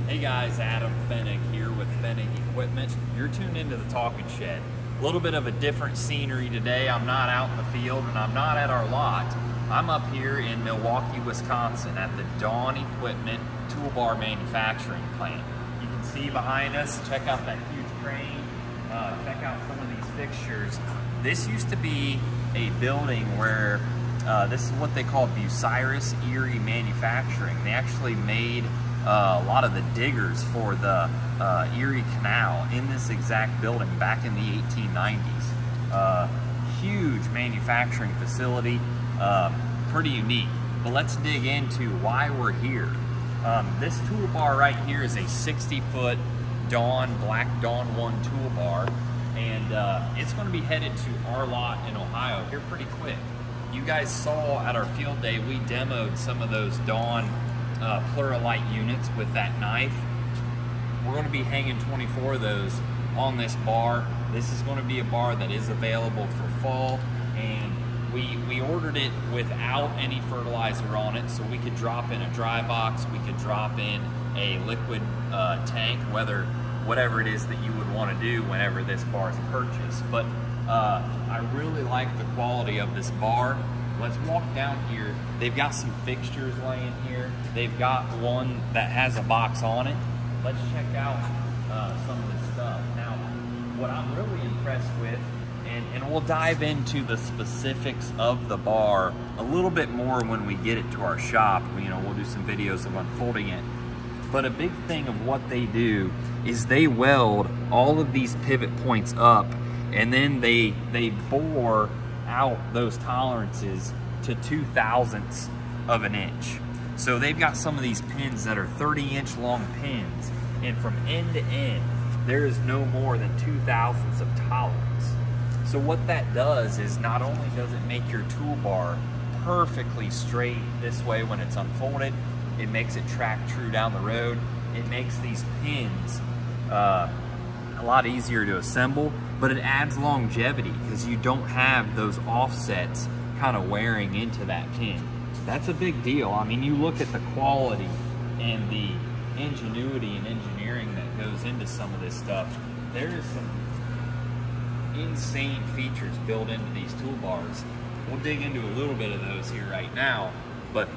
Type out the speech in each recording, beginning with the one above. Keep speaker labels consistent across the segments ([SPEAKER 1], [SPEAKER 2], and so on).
[SPEAKER 1] Hey guys, Adam Fennig here with Fennig Equipment. You're tuned into the Talking Shed. A little bit of a different scenery today. I'm not out in the field and I'm not at our lot. I'm up here in Milwaukee, Wisconsin at the Dawn Equipment Toolbar manufacturing plant. You can see behind us, check out that huge crane, check out some of these fixtures. This used to be a building where this is what they call Bucyrus Erie Manufacturing. They actually made a lot of the diggers for the Erie Canal in this exact building back in the 1890s. Huge manufacturing facility, pretty unique. But let's dig into why we're here. This toolbar right here is a 60-foot Dawn, Black Dawn 1 toolbar, and it's going to be headed to our lot in Ohio here pretty quick. You guys saw at our field day, we demoed some of those Dawn Pluralite units with that knife. We're going to be hanging 24 of those on this bar. This is going to be a bar that is available for fall, and we ordered it without any fertilizer on it, so we could drop in a dry box, we could drop in a liquid tank, whatever it is that you would want to do whenever this bar is purchased. But I really like the quality of this bar. Let's walk down here. They've got some fixtures laying here. They've got one that has a box on it. Let's check out some of this stuff. Now, what I'm really impressed with, and we'll dive into the specifics of the bar a little bit more when we get it to our shop. We'll do some videos of unfolding it. But a big thing of what they do is they weld all of these pivot points up, and then they bore out those tolerances to 2/1000ths of an inch. So they've got some of these pins that are 30-inch long pins, and from end to end there is no more than 2/1000ths of tolerance. So what that does is not only does it make your toolbar perfectly straight this way when it's unfolded, it makes it track true down the road. It makes these pins a lot easier to assemble, but it adds longevity because you don't have those offsets kind of wearing into that pin. That's a big deal. I mean, you look at the quality and the ingenuity and engineering that goes into some of this stuff. There is some insane features built into these toolbars. We'll dig into a little bit of those here right now, but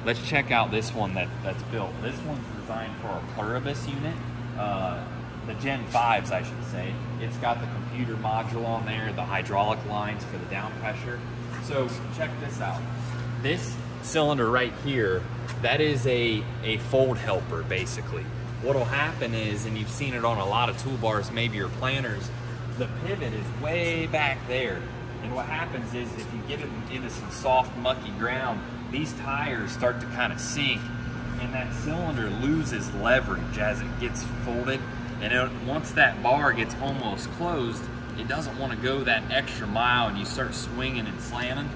[SPEAKER 1] let's check out this one that's built. This one's designed for a pluribus unit. The Gen 5s, I should say. It's got the computer module on there, the hydraulic lines for the down pressure. So check this out. This cylinder right here, that is a fold helper, basically. What'll happen is, and you've seen it on a lot of toolbars, maybe your planners, the pivot is way back there. And what happens is, if you get it into some soft, mucky ground, these tires start to kind of sink, and that cylinder loses leverage as it gets folded. And once that bar gets almost closed, it doesn't want to go that extra mile and you start swinging and slamming.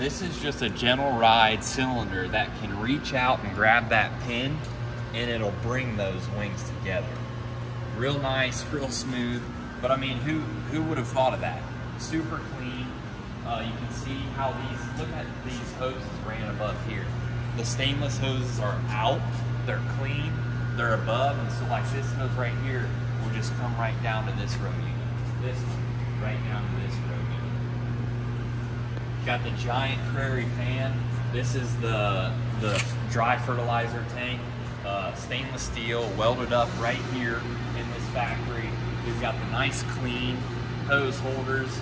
[SPEAKER 1] This is just a gentle ride cylinder that can reach out and grab that pin, and it'll bring those wings together. Real nice, real smooth. But I mean, who would have thought of that? Super clean. You can see how look at these hoses ran above here. The stainless hoses are out, they're clean. They're above, and so like this hose right here will just come right down to this row unit. This one, right down to this row unit. Got the giant prairie fan. This is the dry fertilizer tank. Stainless steel, welded up right here in this factory. We've got the nice clean hose holders,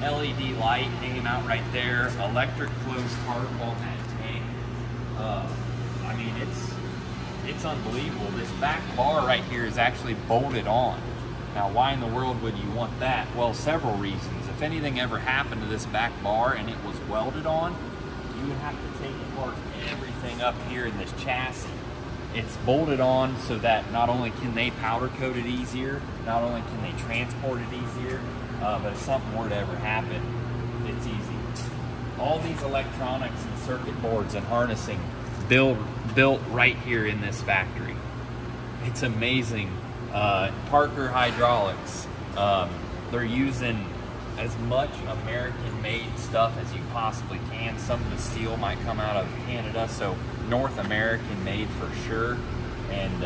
[SPEAKER 1] LED light hanging out right there, electric closed tarp on that tank. I mean, it's unbelievable. This back bar right here is actually bolted on. Now, why in the world would you want that? Well, several reasons. If anything ever happened to this back bar and it was welded on, you would have to take apart everything up here in this chassis. It's bolted on so that not only can they powder coat it easier, not only can they transport it easier, but if something were to ever happen, it's easy. All these electronics and circuit boards and harnessing built right here in this factory. It's amazing. Parker Hydraulics, they're using as much American-made stuff as you possibly can. Some of the steel might come out of Canada, so North American made for sure. And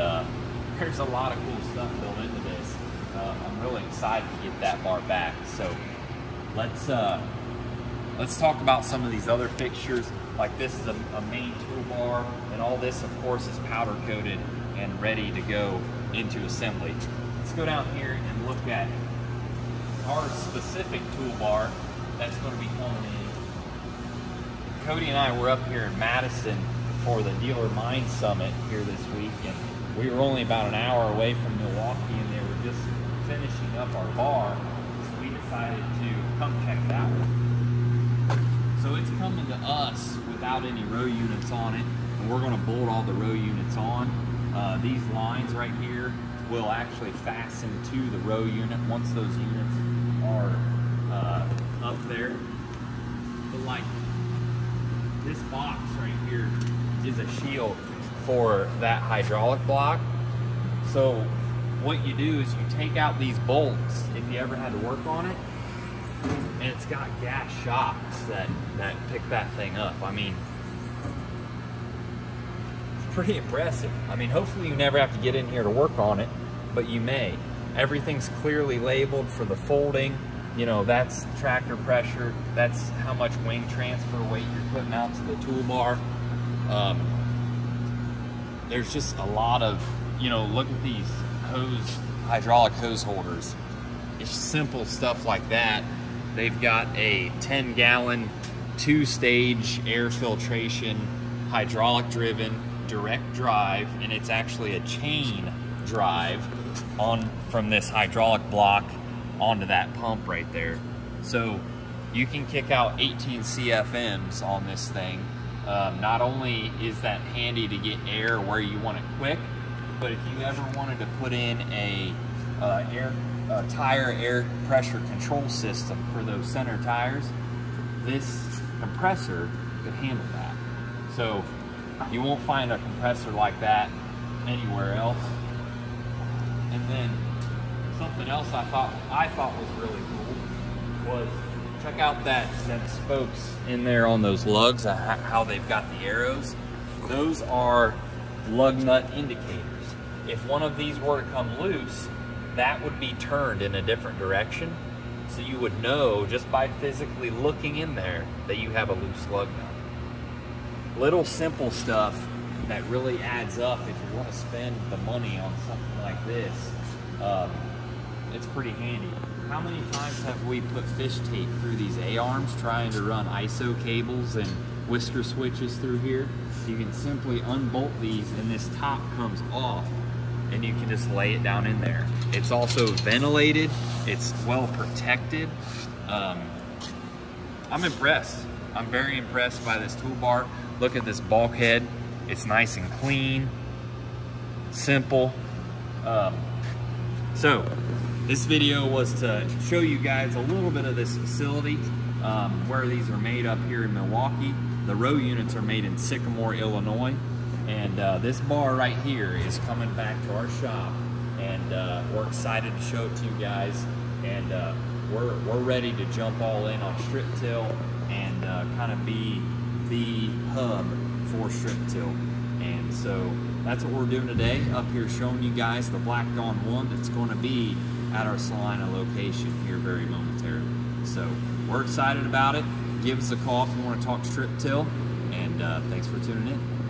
[SPEAKER 1] there's a lot of cool stuff built into this. I'm really excited to get that bar back. So let's talk about some of these other fixtures. Like this is a main toolbar, and all this of course is powder coated and ready to go into assembly. Let's go down here and look at our specific toolbar that's going to be coming in. Cody and I were up here in Madison for the Dealer Mind Summit here this week, and we were only about an hour away from Milwaukee, and they were just finishing up our bar, so we decided to come check it out. So it's coming to us without any row units on it, and we're going to bolt all the row units on. These lines right here will actually fasten to the row unit once those units are up there. But like this box right here is a shield for that hydraulic block. So what you do is you take out these bolts if you ever had to work on it, and it's got gas shocks that pick that thing up. I mean, it's pretty impressive. I mean, hopefully you never have to get in here to work on it, but you may. Everything's clearly labeled for the folding. You know, that's tractor pressure, that's how much wing transfer weight you're putting out to the toolbar. There's just a lot of, you know, look at these hydraulic hose holders. It's simple stuff like that. They've got a 10-gallon, 2-stage air filtration, hydraulic driven, direct drive, and it's actually a chain drive on from this hydraulic block onto that pump right there. So you can kick out 18 CFMs on this thing. Not only is that handy to get air where you want it quick, but if you ever wanted to put in a tire air pressure control system for those center tires, this compressor could handle that. So you won't find a compressor like that anywhere else. And then something else I thought was really cool was check out them spokes in there on those lugs, how they've got the arrows. Those are lug nut indicators. If one of these were to come loose, that would be turned in a different direction. So you would know just by physically looking in there that you have a loose lug nut. Little simple stuff that really adds up if you want to spend the money on something like this. It's pretty handy. How many times have we put fish tape through these A-arms trying to run ISO cables and whisker switches through here? You can simply unbolt these and this top comes off and you can just lay it down in there. It's also ventilated, it's well protected. I'm impressed. I'm very impressed by this toolbar. Look at this bulkhead. It's nice and clean, simple. So this video was to show you guys a little bit of this facility, where these are made up here in Milwaukee. The row units are made in Sycamore, Illinois. And this bar right here is coming back to our shop, and we're excited to show it to you guys. And we're ready to jump all in on strip till and kind of be the hub for strip till. And so that's what we're doing today, up here showing you guys the Black Dawn 1 that's going to be at our Salina location here very momentarily. So we're excited about it. Give us a call if you want to talk strip till, and thanks for tuning in.